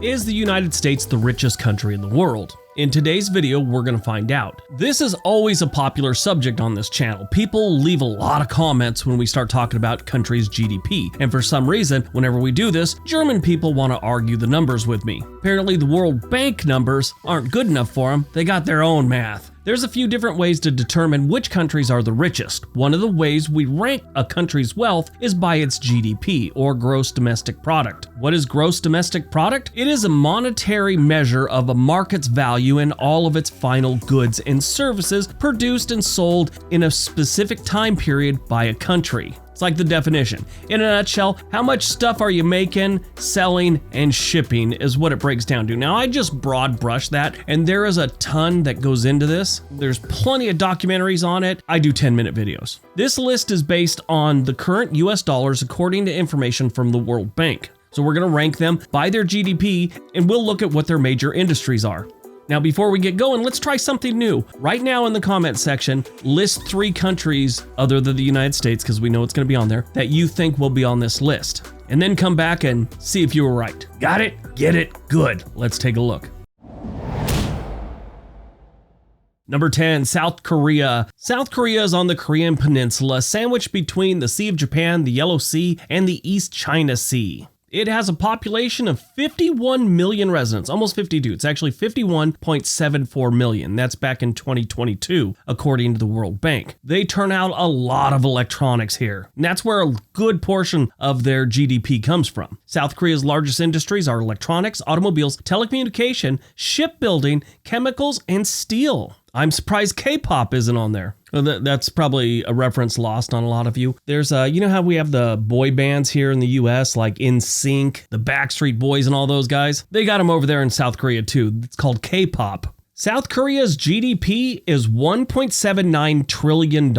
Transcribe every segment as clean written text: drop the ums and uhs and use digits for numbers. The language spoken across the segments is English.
Is the United States the richest country in the world? In today's video, we're going to find out. This is always a popular subject on this channel. People leave a lot of comments when we start talking about countries' GDP, and for some reason, whenever we do this, German people want to argue the numbers with me. Apparently, the World Bank numbers aren't good enough for them. They got their own math. There's a few different ways to determine which countries are the richest. One of the ways we rank a country's wealth is by its GDP, or gross domestic product. What is gross domestic product? It is a monetary measure of a market's value in all of its final goods and services produced and sold in a specific time period by a country. It's like the definition. In a nutshell, how much stuff are you making, selling, and shipping is what it breaks down to. Now, I just broad brush that, and there is a ton that goes into this. There's plenty of documentaries on it. I do 10-minute videos. This list is based on the current US dollars according to information from the World Bank. So we're gonna rank them by their GDP, and we'll look at what their major industries are. Now, before we get going, let's try something new. Right now in the comment section, list 3 countries other than the United States, because we know it's going to be on there, that you think will be on this list. And then come back and see if you were right. Got it? Get it? Good. Let's take a look. Number 10, South Korea. South Korea is on the Korean Peninsula, sandwiched between the Sea of Japan, the Yellow Sea, and the East China Sea. It has a population of 51 million residents, almost 52. It's actually 51.74 million. That's back in 2022, according to the World Bank. They turn out a lot of electronics here, and that's where a good portion of their GDP comes from. South Korea's largest industries are electronics, automobiles, telecommunication, shipbuilding, chemicals, and steel. I'm surprised K-pop isn't on there. That's probably a reference lost on a lot of you. There's, you know how we have the boy bands here in the US, like NSYNC, the Backstreet Boys and all those guys? They got them over there in South Korea too. It's called K-pop. South Korea's GDP is $1.79 trillion.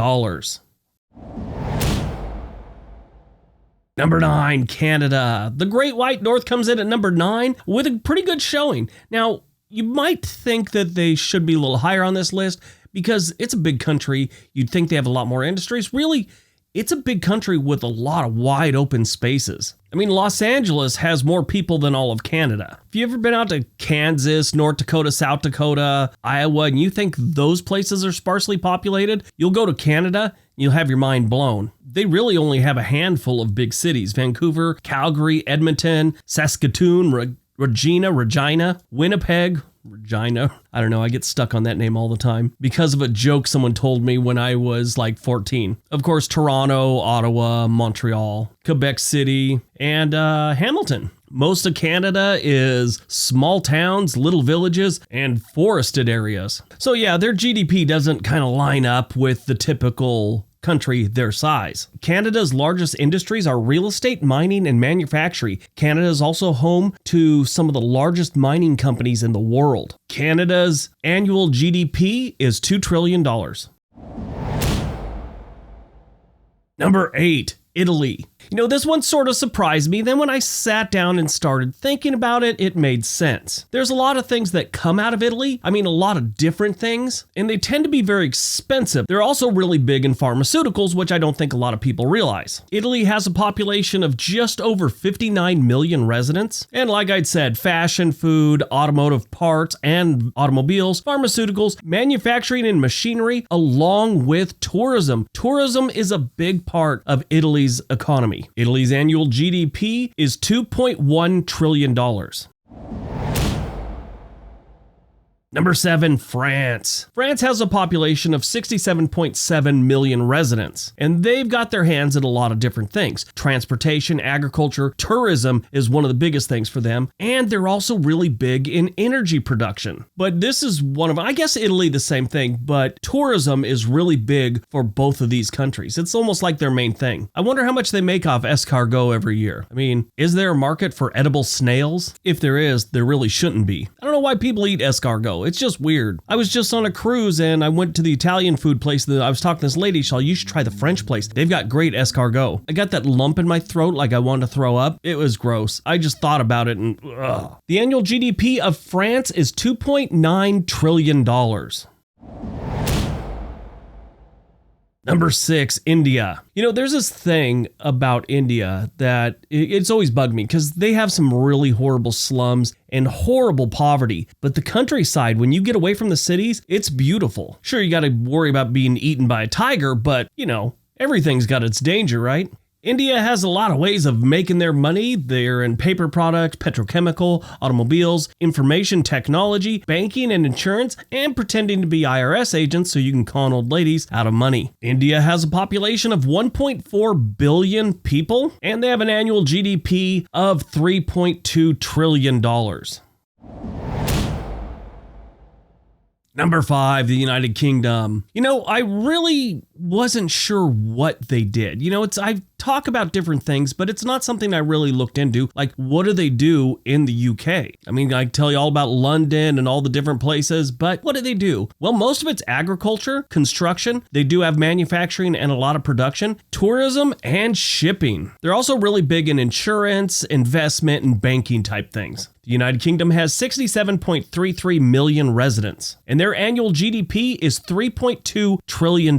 Number 9, Canada. The Great White North comes in at number 9 with a pretty good showing. Now, you might think that they should be a little higher on this list because it's a big country. You'd think they have a lot more industries. Really, it's a big country with a lot of wide open spaces. I mean, Los Angeles has more people than all of Canada. If you ever been out to Kansas, North Dakota, South Dakota, Iowa, and you think those places are sparsely populated, you'll go to Canada, you'll have your mind blown. They really only have a handful of big cities: Vancouver, Calgary, Edmonton, Saskatoon, Regina, Winnipeg, Regina. I don't know, I get stuck on that name all the time because of a joke someone told me when I was like 14. Of course, Toronto, Ottawa, Montreal, Quebec City, and Hamilton. Most of Canada is small towns, little villages, and forested areas. So yeah, their GDP doesn't kind of line up with the typical country their size. Canada's largest industries are real estate, mining, and manufacturing. Canada is also home to some of the largest mining companies in the world. Canada's annual GDP is $2 trillion. Number 8, Italy. You know, this one sort of surprised me. Then when I sat down and started thinking about it, it made sense. There's a lot of things that come out of Italy. I mean, a lot of different things, and they tend to be very expensive. They're also really big in pharmaceuticals, which I don't think a lot of people realize. Italy has a population of just over 59 million residents. And like I'd said, fashion, food, automotive parts, and automobiles, pharmaceuticals, manufacturing and machinery, along with tourism. Tourism is a big part of Italy's economy. Italy's annual GDP is $2.1 trillion. Number 7, France. France has a population of 67.7 million residents, and they've got their hands in a lot of different things. Transportation, agriculture, tourism is one of the biggest things for them, and they're also really big in energy production. But this is one of, I guess Italy the same thing, but tourism is really big for both of these countries. It's almost like their main thing. I wonder how much they make off escargot every year. I mean, is there a market for edible snails? If there is, there really shouldn't be. I don't know why people eat escargot. It's just weird. I was just on a cruise and I went to the Italian food place. I was talking to this lady. She said, you should try the French place. They've got great escargot. I got that lump in my throat like I wanted to throw up. It was gross. I just thought about it and ugh. The annual GDP of France is $2.9 trillion. Number 6, India. There's this thing about India that it's always bugged me because they have some really horrible slums and horrible poverty. But the countryside, when you get away from the cities, it's beautiful. Sure, you got to worry about being eaten by a tiger, but everything's got its danger, right? India has a lot of ways of making their money. They're in paper products, petrochemical, automobiles, information technology, banking and insurance, and pretending to be IRS agents so you can con old ladies out of money. India has a population of 1.4 billion people, and they have an annual GDP of $3.2 trillion. Number 5, the United Kingdom. I really wasn't sure what they did. I talk about different things, but it's not something I really looked into. Like, what do they do in the UK? I tell you all about London and all the different places, but what do they do? Well, most of it's agriculture, construction. They do have manufacturing and a lot of production, tourism, and shipping. They're also really big in insurance, investment, and banking type things. The United Kingdom has 67.33 million residents, and their annual GDP is $3.2 trillion.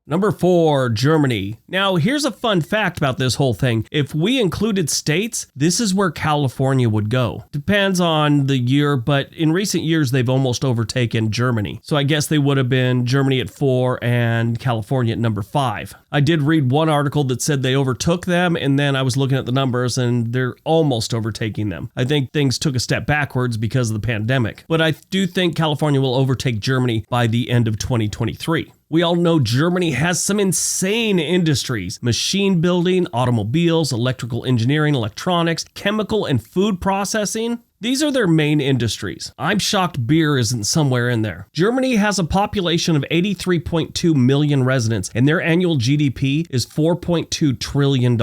Number 4, Germany. Now, here's a fun fact about this whole thing. If we included states, this is where California would go. Depends on the year, but in recent years, they've almost overtaken Germany. So I guess they would have been Germany at 4 and California at number 5. I did read one article that said they overtook them, and then I was looking at the numbers and they're almost overtaking them. I think things took a step backwards because of the pandemic, but I do think California will overtake Germany by the end of 2023. We all know Germany has some insane industries: machine building, automobiles, electrical engineering, electronics, chemical and food processing. These are their main industries. I'm shocked beer isn't somewhere in there. Germany has a population of 83.2 million residents, and their annual GDP is $4.2 trillion.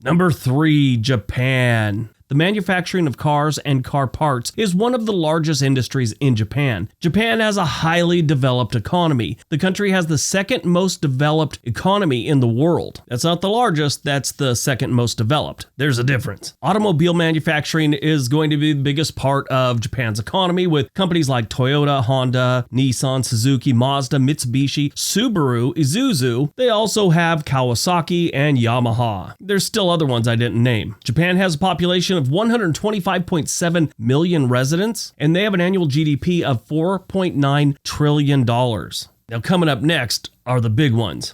Number 3, Japan. The manufacturing of cars and car parts is one of the largest industries in Japan. Japan has a highly developed economy. The country has the second most developed economy in the world. That's not the largest, that's the second most developed. There's a difference. Automobile manufacturing is going to be the biggest part of Japan's economy, with companies like Toyota, Honda, Nissan, Suzuki, Mazda, Mitsubishi, Subaru, Isuzu. They also have Kawasaki and Yamaha. There's still other ones I didn't name. Japan has a population of 125.7 million residents, and they have an annual GDP of $4.9 trillion. Now, coming up next are the big ones.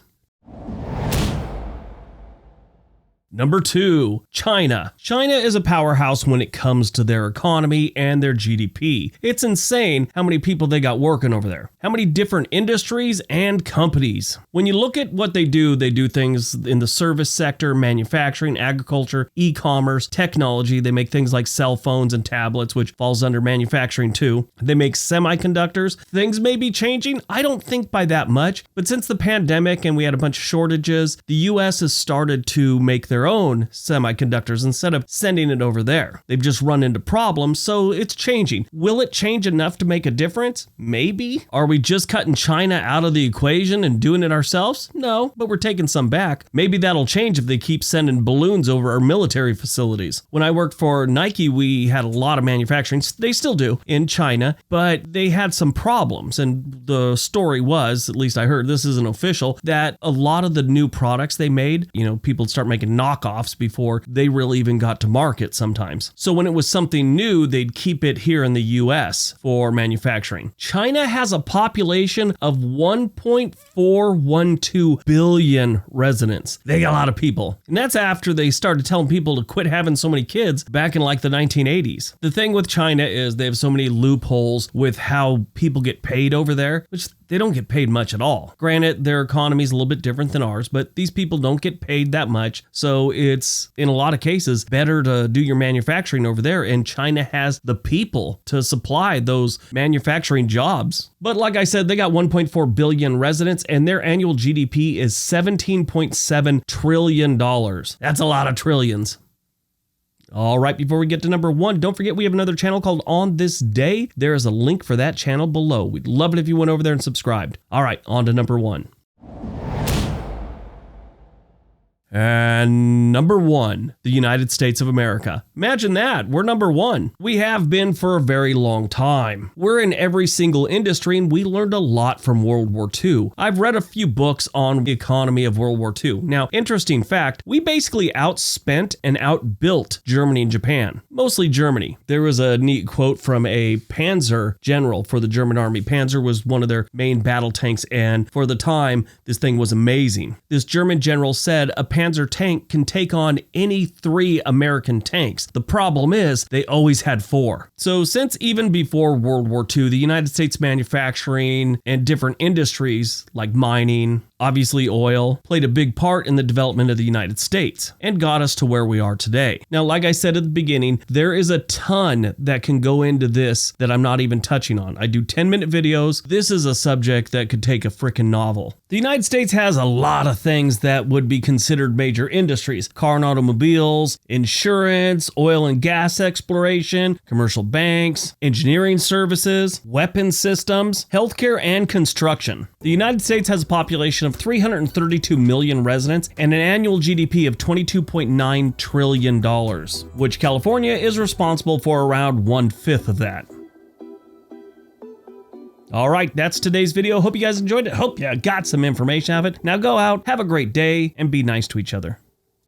Number 2, China. China is a powerhouse when it comes to their economy and their GDP. It's insane how many people they got working over there, how many different industries and companies. When you look at what they do things in the service sector, manufacturing, agriculture, e-commerce, technology. They make things like cell phones and tablets, which falls under manufacturing too. They make semiconductors. Things may be changing. I don't think by that much, but since the pandemic and we had a bunch of shortages, the US has started to make their own semiconductors instead of sending it over there. They've just run into problems, so it's changing. Will it change enough to make a difference? Maybe. Are we just cutting China out of the equation and doing it ourselves? No, but we're taking some back. Maybe that'll change if they keep sending balloons over our military facilities. When I worked for Nike, we had a lot of manufacturing, they still do, in China, but they had some problems. And the story was, at least I heard, this isn't official, that a lot of the new products they made, people start making knockoffs before they really even got to market sometimes. So when it was something new, they'd keep it here in the US for manufacturing. China has a population of 1.412 billion residents. They got a lot of people. And that's after they started telling people to quit having so many kids back in like the 1980s. The thing with China is they have so many loopholes with how people get paid over there, which they don't get paid much at all. Granted, their economy is a little bit different than ours, but these people don't get paid that much. So it's, in a lot of cases, better to do your manufacturing over there. And China has the people to supply those manufacturing jobs. But like I said, they got 1.4 billion residents and their annual GDP is $17.7 trillion. That's a lot of trillions. All right, before we get to number 1, don't forget we have another channel called On This Day. There is a link for that channel below. We'd love it if you went over there and subscribed. All right, on to number 1. And number one, the United States of America. Imagine that, we're number one. We have been for a very long time. We're in every single industry and we learned a lot from World War II. I've read a few books on the economy of World War II. Now, interesting fact, we basically outspent and outbuilt Germany and Japan, mostly Germany. There was a neat quote from a Panzer general for the German army. Panzer was one of their main battle tanks, and for the time, this thing was amazing. This German general said a Panzer tank can take on any 3 American tanks. The problem is they always had 4. So since even before World War II, the United States manufacturing and different industries like mining, obviously oil, played a big part in the development of the United States and got us to where we are today. Now, like I said at the beginning, there is a ton that can go into this that I'm not even touching on. I do 10-minute videos. This is a subject that could take a freaking novel. The United States has a lot of things that would be considered major industries: car and automobiles, insurance, oil and gas exploration, commercial banks, engineering services, weapons systems, healthcare, and construction. The United States has a population of 332 million residents and an annual GDP of $22.9 trillion, which California is responsible for around 1/5 of that. All right, that's today's video. Hope you guys enjoyed it. Hope you got some information out of it. Now go out, have a great day, and be nice to each other.